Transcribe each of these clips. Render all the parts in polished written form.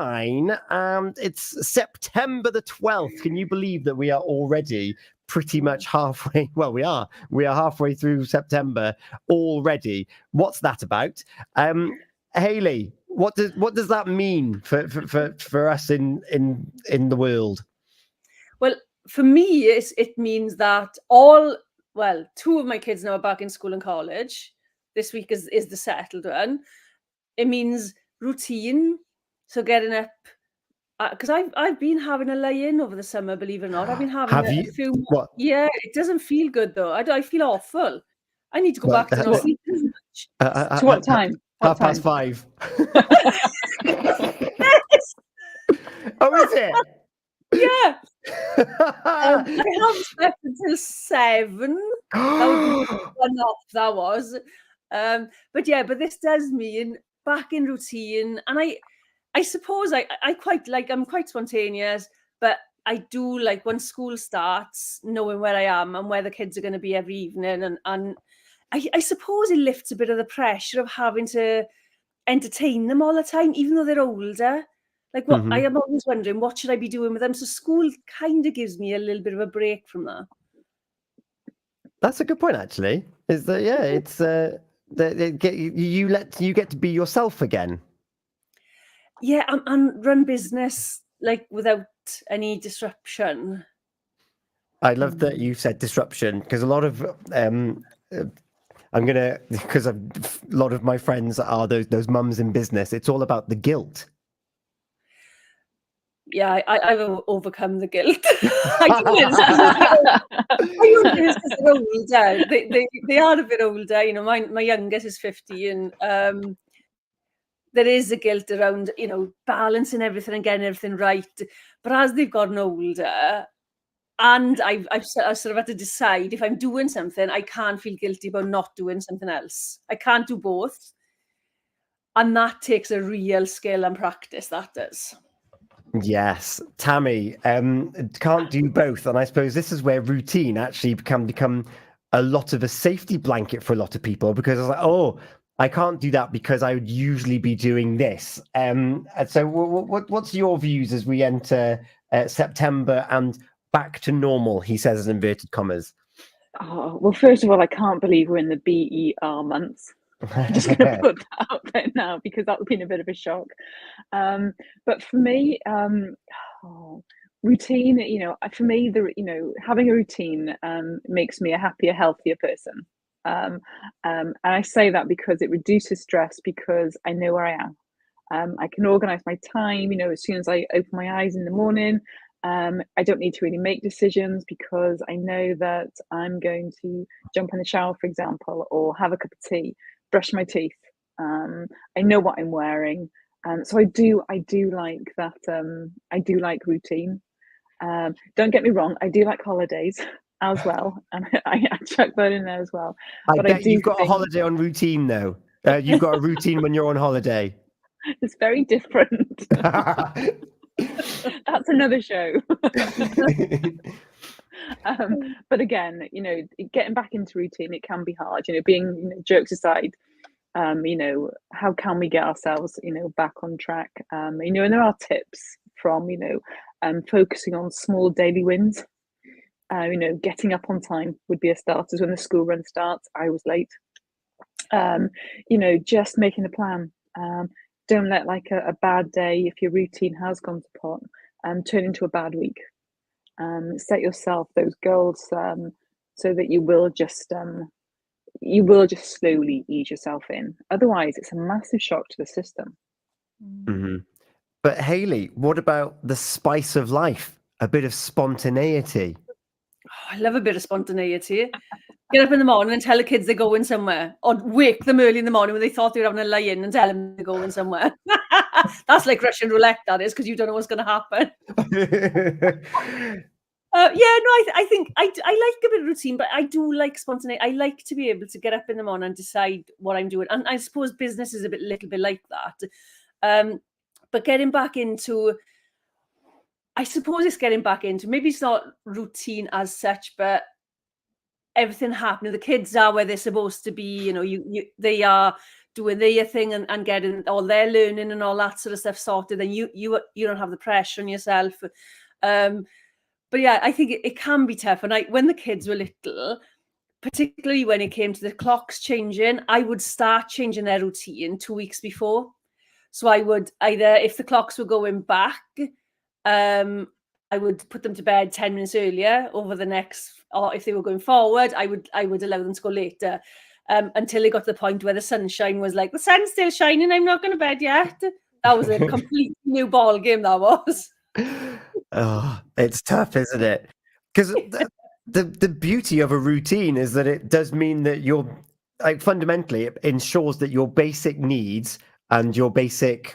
mine, and it's September the 12th. Can you believe that we are already pretty much halfway? Well, we are halfway through September already. What's that about? Hayley, what does that mean for us in the world? Well, for me, it means that two of my kids now are back in school and college. This week is the settled one. It means routine. So getting up, because I've been having a lay-in over the summer, believe it or not. I've been having a few. What? Yeah, it doesn't feel good though. I feel awful. I need to go back to not sleeping as much. To what time? 5:30. Oh, is it? Yeah. I haven't slept until 7. That was. But this does mean back in routine, and I suppose I quite like. I'm quite spontaneous, but I do like when school starts, knowing where I am and where the kids are going to be every evening, and I suppose it lifts a bit of the pressure of having to entertain them all the time, even though they're older. Like what I am always wondering, what should I be doing with them? So school kind of gives me a little bit of a break from that. That's a good point, actually. Is that it's you get to be yourself again. Yeah, and run business like without any disruption. I love that you said disruption, because a lot of because a lot of my friends are those mums in business. It's all about the guilt. Yeah, I've overcome the guilt. I think it's because they're older. They are a bit older. You know, my youngest is 50, and there is a guilt around, you know, balancing everything and getting everything right. But as they've gotten older, and I've sort of had to decide, if I'm doing something, I can't feel guilty about not doing something else. I can't do both, and that takes a real skill and practice. That does. Yes, Tammy, can't do both, and I suppose this is where routine actually can become a lot of a safety blanket for a lot of people, because it's like, oh, I can't do that because I would usually be doing this. And so, what's your views as we enter September and back to normal? He says in inverted commas. Oh, well, first of all, I can't believe we're in the BER months. I'm just going to put that out there now, because that would be a bit of a shock. But for me, routine, you know, for me, having a routine makes me a happier, healthier person. And I say that because it reduces stress, because I know where I am. I can organize my time, you know, as soon as I open my eyes in the morning. I don't need to really make decisions, because I know that I'm going to jump in the shower, for example, or have a cup of tea, brush my teeth. I know what I'm wearing. So I do like that. I do like routine. Don't get me wrong, I do like holidays as well, and I chuck that in there as well. But I bet you've got a holiday on routine, though. You've got a routine when you're on holiday. It's very different. That's another show. But again, you know, getting back into routine, it can be hard. You know, jokes aside, you know, how can we get ourselves, you know, back on track? You know, and there are tips from, you know, focusing on small daily wins. You know, getting up on time would be a start. As when the school run starts, I was late. You know, just making a plan. Don't let like a bad day, if your routine has gone to pot, turn into a bad week. Set yourself those goals so that you will just slowly ease yourself in. Otherwise, it's a massive shock to the system. Mm-hmm. But Hayley, what about the spice of life? A bit of spontaneity. Oh, I love a bit of spontaneity. Get up in the morning and tell the kids they're going somewhere, or wake them early in the morning when they thought they were having a lie-in and tell them they're going somewhere. That's like Russian roulette, that is, because you don't know what's going to happen. I think I like a bit of routine, but I do like spontaneity. I like to be able to get up in the morning and decide what I'm doing, and I suppose business is a little bit like that. But getting back into, I suppose it's getting back into, maybe it's not routine as such, but everything happening. The kids are where they're supposed to be. You know, they are doing their thing and getting all their learning and all that sort of stuff sorted, then you don't have the pressure on yourself. But yeah, I think it can be tough. And when the kids were little, particularly when it came to the clocks changing, I would start changing their routine 2 weeks before. So I would either, if the clocks were going back, I would put them to bed 10 minutes earlier over the next, or if they were going forward, I would allow them to go later, until they got to the point where the sunshine was like, the sun's still shining, I'm not going to bed yet. That was a complete new ball game, that was. Oh, it's tough, isn't it? Because the beauty of a routine is that it does mean that you're, like, fundamentally it ensures that your basic needs and your basic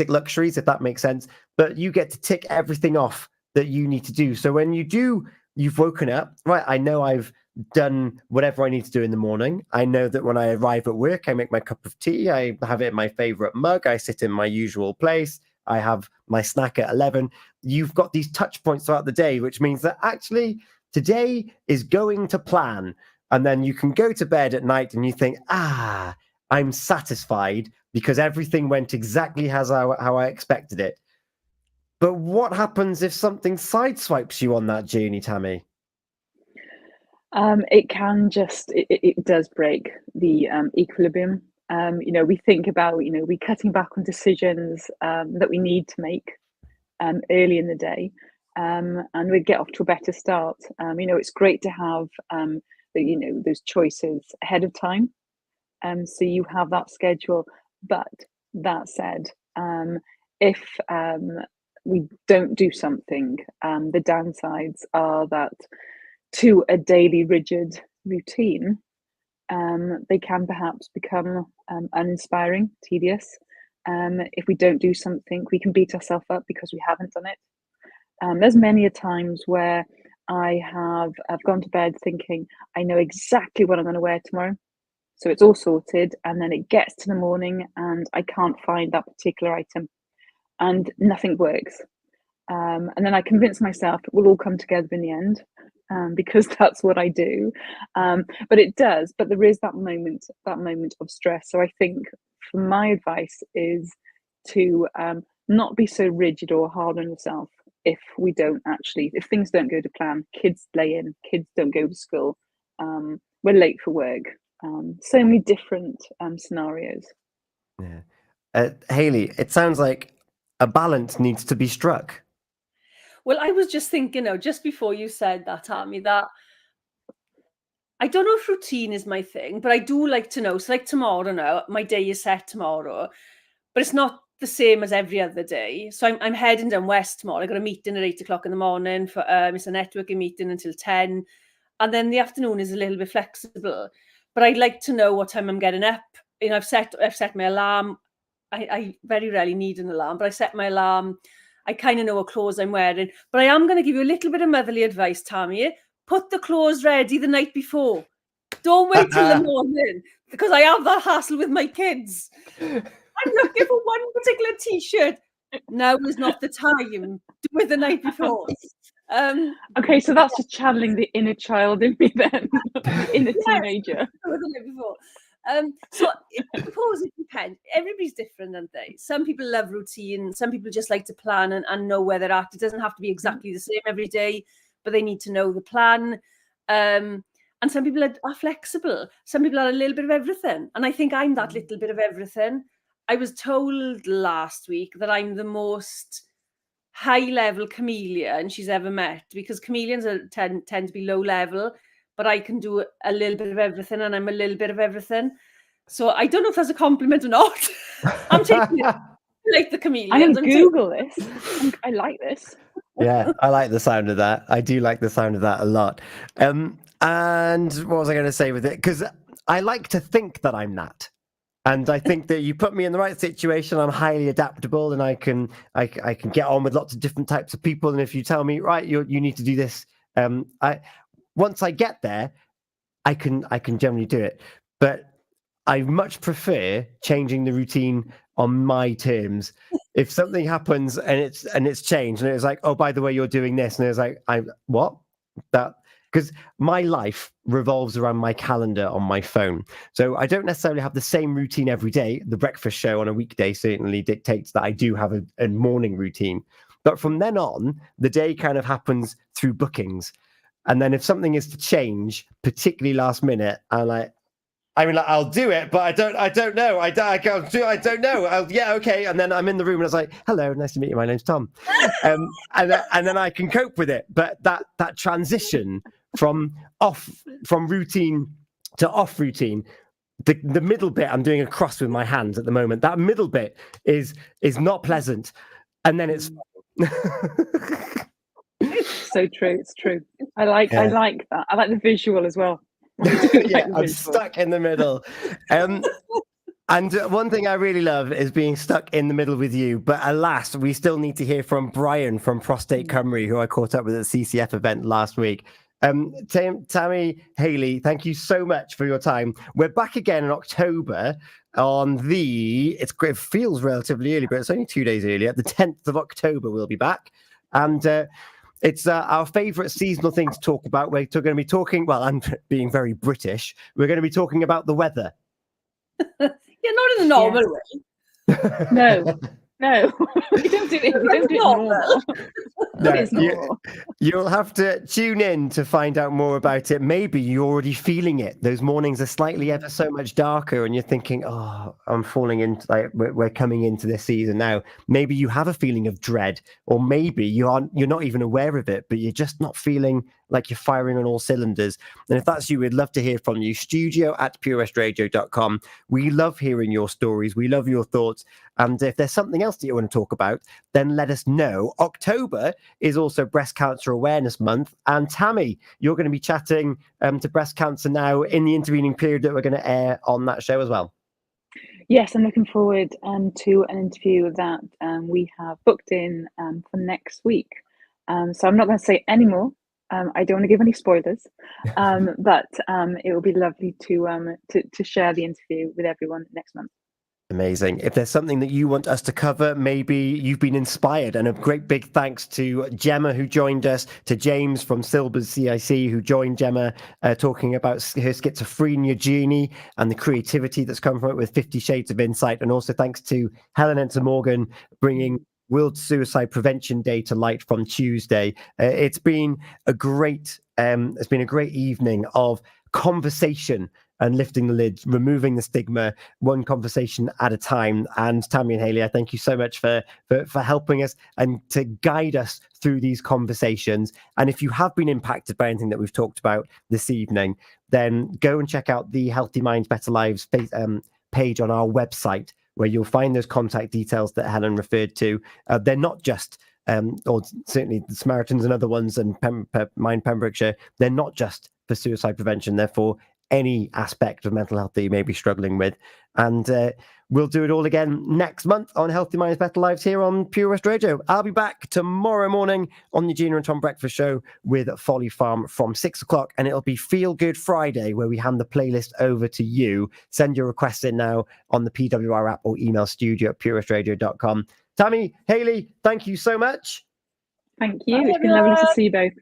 luxuries, if that makes sense, but you get to tick everything off that you need to do. So when you've woken up, right? I know I've done whatever I need to do in the morning. I know that when I arrive at work, I make my cup of tea, I have it in my favorite mug, I sit in my usual place, I have my snack at 11. You've got these touch points throughout the day, which means that actually today is going to plan. And then you can go to bed at night and you think, I'm satisfied because everything went exactly how I expected it. But what happens if something sideswipes you on that journey, Tammy? It can just, it does break the equilibrium. We think about, we cutting back on decisions that we need to make early in the day, and we get off to a better start. It's great to have those choices ahead of time, so you have that schedule. But that said, if we don't do something, the downsides are that to a daily rigid routine, they can perhaps become uninspiring, tedious. If we don't do something, we can beat ourselves up because we haven't done it. There's many a times where I've gone to bed thinking, I know exactly what I'm going to wear tomorrow. So it's all sorted, and then it gets to the morning and I can't find that particular item and nothing works. And then I convince myself it will all come together in the end, because that's what I do. But it does, but there is that moment of stress. So I think my advice is to not be so rigid or hard on yourself if things don't go to plan. Kids play in, kids don't go to school, we're late for work. So many different scenarios. Yeah. Hayley, it sounds like a balance needs to be struck. Well, I was just thinking, just before you said that, Tammy, that I don't know if routine is my thing, but I do like to know. So like tomorrow now, my day is set tomorrow, but it's not the same as every other day. So I'm heading down west tomorrow. I got a meeting at 8 o'clock in the morning for it's a networking meeting until 10. And then the afternoon is a little bit flexible. But I'd like to know what time I'm getting up. I've set my alarm. I very rarely need an alarm, but I set my alarm. I kind of know what clothes I'm wearing. But I am going to give you a little bit of motherly advice, Tammy. Put the clothes ready the night before. Don't wait till the morning, because I have that hassle with my kids. I'm looking for one particular T-shirt. Now is not the time. Do it the night before. Okay, so that's just channeling the inner child in me then, the inner teenager. The night before. So I suppose it depends. Everybody's different, aren't they? Some people love routine. Some people just like to plan and know where they're at. It doesn't have to be exactly the same every day, but they need to know the plan. And some people are flexible. Some people are a little bit of everything. And I think I'm that little bit of everything. I was told last week that I'm the most high-level chameleon she's ever met, because chameleons tend to be low-level, but I can do a little bit of everything, and I'm a little bit of everything. So I don't know if that's a compliment or not. I'm taking it like the chameleon. I'm going to Google this. I like this. Yeah, I like the sound of that. I do like the sound of that a lot. And what was I going to say with it? Because I like to think that I'm that. And I think that you put me in the right situation, I'm highly adaptable, and I can get on with lots of different types of people. And if you tell me, right, you need to do this, once I get there, I can generally do it. But I much prefer changing the routine on my terms. If something happens and it's changed, and it's like, oh, by the way, you're doing this, and it's like, what? That because my life revolves around my calendar on my phone. So I don't necessarily have the same routine every day. The breakfast show on a weekday certainly dictates that I do have a morning routine. But from then on, the day kind of happens through bookings. And then if something is to change, particularly last minute, I'll do it, but I don't know. I don't know. Yeah, okay. And then I'm in the room and I was like, hello, nice to meet you. My name's Tom. And then I can cope with it. But that transition from routine to off routine, the middle bit, I'm doing a cross with my hands at the moment. That middle bit is not pleasant. And then it's so true. It's true. I like that. I like the visual as well. Yeah, I'm stuck in the middle. And one thing I really love is being stuck in the middle with you. But alas, we still need to hear from Brian from Prostate Cymru, who I caught up with at the CCF event last week. Tammy, Hayley, thank you so much for your time. We're back again in October on it feels relatively early, but it's only 2 days earlier. The 10th of October, we'll be back. And it's our favourite seasonal thing to talk about. We're going to be talking, well, I'm being very British. We're going to be talking about the weather. Yeah, not in the normal way. No, we don't do it. We don't do it normal. No, you'll have to tune in to find out more about it. Maybe you're already feeling it. Those mornings are slightly ever so much darker, and you're thinking, "Oh, I'm falling into we're coming into this season now." Maybe you have a feeling of dread, or maybe you're not even aware of it, but you're just not feeling like you're firing on all cylinders. And if that's you, we'd love to hear from you. studio@purewestradio.com. We love hearing your stories. We love your thoughts. And if there's something else that you want to talk about, then let us know. October is also Breast Cancer Awareness Month. And Tammy, you're going to be chatting to Breast Cancer Now in the intervening period that we're going to air on that show as well. Yes, I'm looking forward to an interview that we have booked in for next week. So I'm not going to say any more. I don't want to give any spoilers, but it will be lovely to share the interview with everyone next month. Amazing. If there's something that you want us to cover, maybe you've been inspired, and a great big thanks to Gemma, who joined us, to James from Silber's CIC, who joined Gemma talking about her schizophrenia journey and the creativity that's come from it with 50 Shades of Insight. And also thanks to Helen Enter Morgan bringing World Suicide Prevention Day to light from Tuesday. It's been a great evening of conversation and lifting the lid, removing the stigma, one conversation at a time. And Tammy and Hayley, I thank you so much for helping us and to guide us through these conversations. And if you have been impacted by anything that we've talked about this evening, then go and check out the Healthy Minds, Better Lives page on our website, where you'll find those contact details that Helen referred to. They're not just, or certainly the Samaritans and other ones, and Mind Pembrokeshire, they're not just for suicide prevention. They're for any aspect of mental health that you may be struggling with. And we'll do it all again next month on Healthy Minds, Better Lives here on Pure West Radio. I'll be back tomorrow morning on the Gina and Tom Breakfast Show with Folly Farm from 6 o'clock, and it'll be Feel Good Friday, where we hand the playlist over to you. Send your requests in now on the PWR app or email studio@purewestradio.com. Tammy, Hayley, thank you so much. Thank you. It's been lovely to see you both.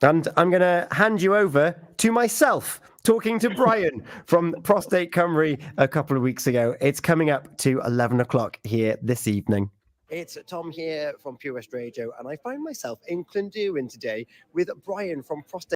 And I'm going to hand you over to myself, talking to Brian from Prostate Cymru a couple of weeks ago. It's coming up to 11 o'clock here this evening. It's Tom here from Pure West Radio, and I find myself in Clondewin today with Brian from Prostate